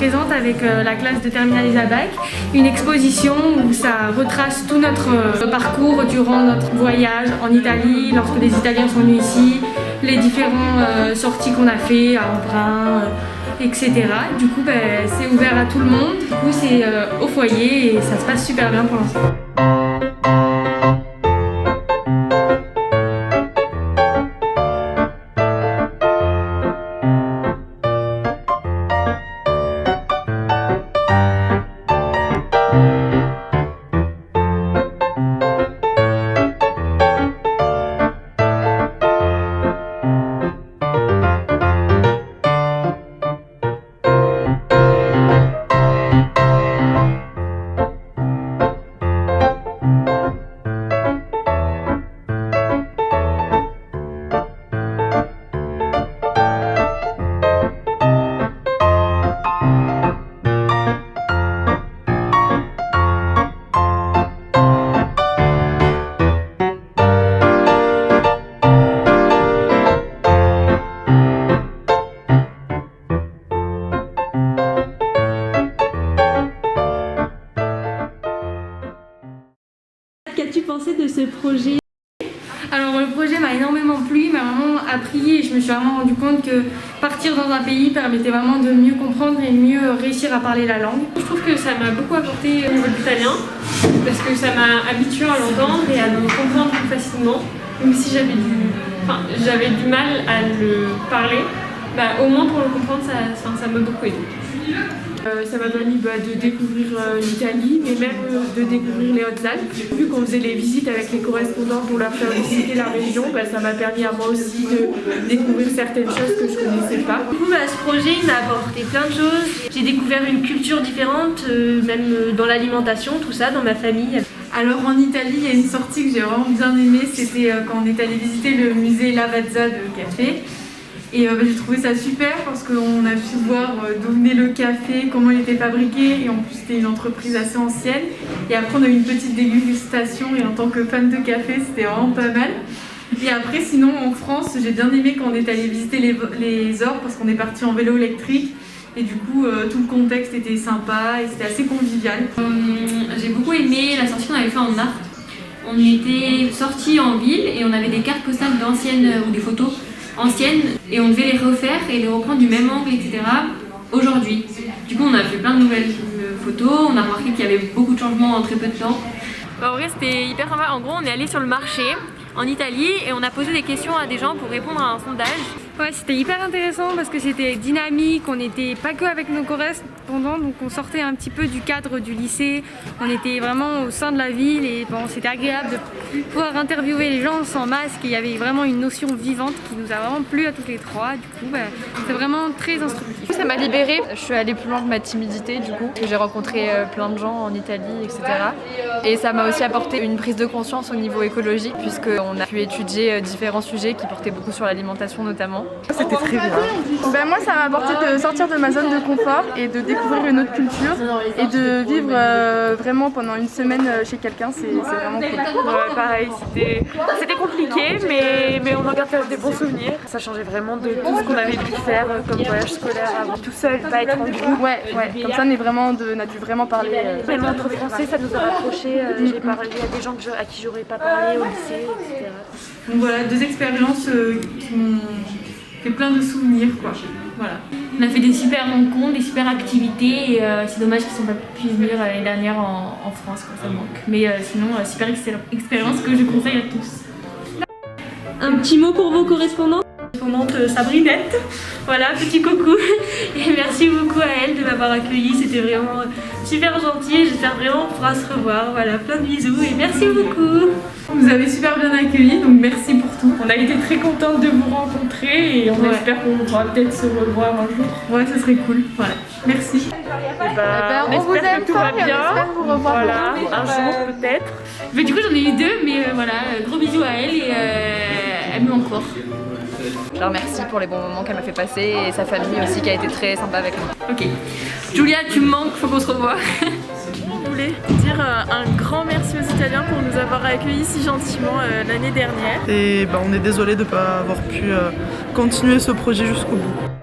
présente avec la classe de terminale et bac une exposition où ça retrace tout notre parcours durant notre voyage en Italie, lorsque les Italiens sont venus ici, les différentes sorties qu'on a fait à Embrun, etc. Du coup, c'est ouvert à tout le monde. Du coup, c'est au foyer et ça se passe super bien pour l'instant. Qu'as-tu pensé de ce projet? Alors le projet m'a énormément plu, m'a vraiment appris et je me suis vraiment rendu compte que partir dans un pays permettait vraiment de mieux comprendre et mieux réussir à parler la langue. Je trouve que ça m'a beaucoup apporté au niveau de l'italien parce que ça m'a habitué à l'entendre et à le comprendre plus facilement. Même si j'avais du mal à le parler, au moins pour le comprendre ça m'a beaucoup aidé. Ça m'a permis de découvrir l'Italie, mais même de découvrir les Hautes-Alpes. Vu qu'on faisait les visites avec les correspondants pour leur faire visiter la région, ça m'a permis à moi aussi de découvrir certaines choses que je ne connaissais pas. Du coup, ce projet il m'a apporté plein de choses. J'ai découvert une culture différente, même dans l'alimentation, tout ça, dans ma famille. Alors en Italie, il y a une sortie que j'ai vraiment bien aimée, c'était quand on est allé visiter le musée Lavazza de café. Et j'ai trouvé ça super parce qu'on a pu voir d'où venait le café, comment il était fabriqué, et en plus c'était une entreprise assez ancienne. Et après on a eu une petite dégustation et en tant que fan de café c'était vraiment pas mal. Et après sinon en France j'ai bien aimé quand on est allé visiter les Ors parce qu'on est parti en vélo électrique. Et du coup tout le contexte était sympa et c'était assez convivial. J'ai beaucoup aimé la sortie qu'on avait fait en art. On était sortis en ville et on avait des cartes postales d'anciennes ou des photos anciennes et on devait les refaire et les reprendre du même angle, etc. aujourd'hui. Du coup on a fait plein de nouvelles photos, on a remarqué qu'il y avait beaucoup de changements en très peu de temps. En vrai c'était hyper sympa. En gros on est allé sur le marché en Italie et on a posé des questions à des gens pour répondre à un sondage. Ouais, c'était hyper intéressant parce que c'était dynamique, on n'était pas que avec nos correspondants, donc on sortait un petit peu du cadre du lycée, on était vraiment au sein de la ville et c'était agréable de pouvoir interviewer les gens sans masque et il y avait vraiment une notion vivante qui nous a vraiment plu à toutes les trois, du coup c'est vraiment très instructif. Ça m'a libérée, je suis allée plus loin que ma timidité du coup, j'ai rencontré plein de gens en Italie, etc. Et ça m'a aussi apporté une prise de conscience au niveau écologique puisqu'on a pu étudier différents sujets qui portaient beaucoup sur l'alimentation notamment. C'était très bien. Moi ça m'a apporté de sortir de ma zone de confort et de découvrir une autre culture et de vivre vraiment pendant une semaine chez quelqu'un, c'est vraiment cool. Ouais, pareil, c'était compliqué mais on en garde des bons souvenirs. Ça changeait vraiment de tout ce qu'on avait pu faire comme voyage scolaire avant. Tout seul, pas être en groupe. Ouais, comme ça on a dû vraiment parler. Même entre français, ça nous a rapprochés. J'ai parlé à des gens à qui j'aurais pas parlé au lycée, etc. Donc voilà, 2 expériences qui m'ont fait plein de souvenirs, quoi. Voilà. On a fait des super rencontres, des super activités et c'est dommage qu'ils ne sont pas pu venir l'année dernière en France, quoi, ça manque. Mais sinon, super expérience que je conseille à tous. Un petit mot pour vos correspondants? Correspondante Sabrinette, voilà, petit coucou et merci beaucoup à elle de m'avoir accueillie, c'était vraiment super gentil, j'espère vraiment qu'on pourra se revoir, voilà, plein de bisous et merci beaucoup. Vous avez super bien accueilli, donc merci pour tout. On a été très contente de vous rencontrer et on espère qu'on pourra peut-être se revoir un jour. Ouais, ce serait cool, voilà, merci. On vous aime fort et on espère vous revoir. Voilà, un jour peut-être. Mais du coup j'en ai eu 2, mais voilà, gros bisous à elle et elle me manque fort. Je la remercie pour les bons moments qu'elle m'a fait passer et sa famille aussi qui a été très sympa avec nous. Ok. Julia, tu me manques, faut qu'on se revoie. On voulait dire un grand merci aux Italiens pour nous avoir accueillis si gentiment l'année dernière. Et on est désolé de ne pas avoir pu continuer ce projet jusqu'au bout.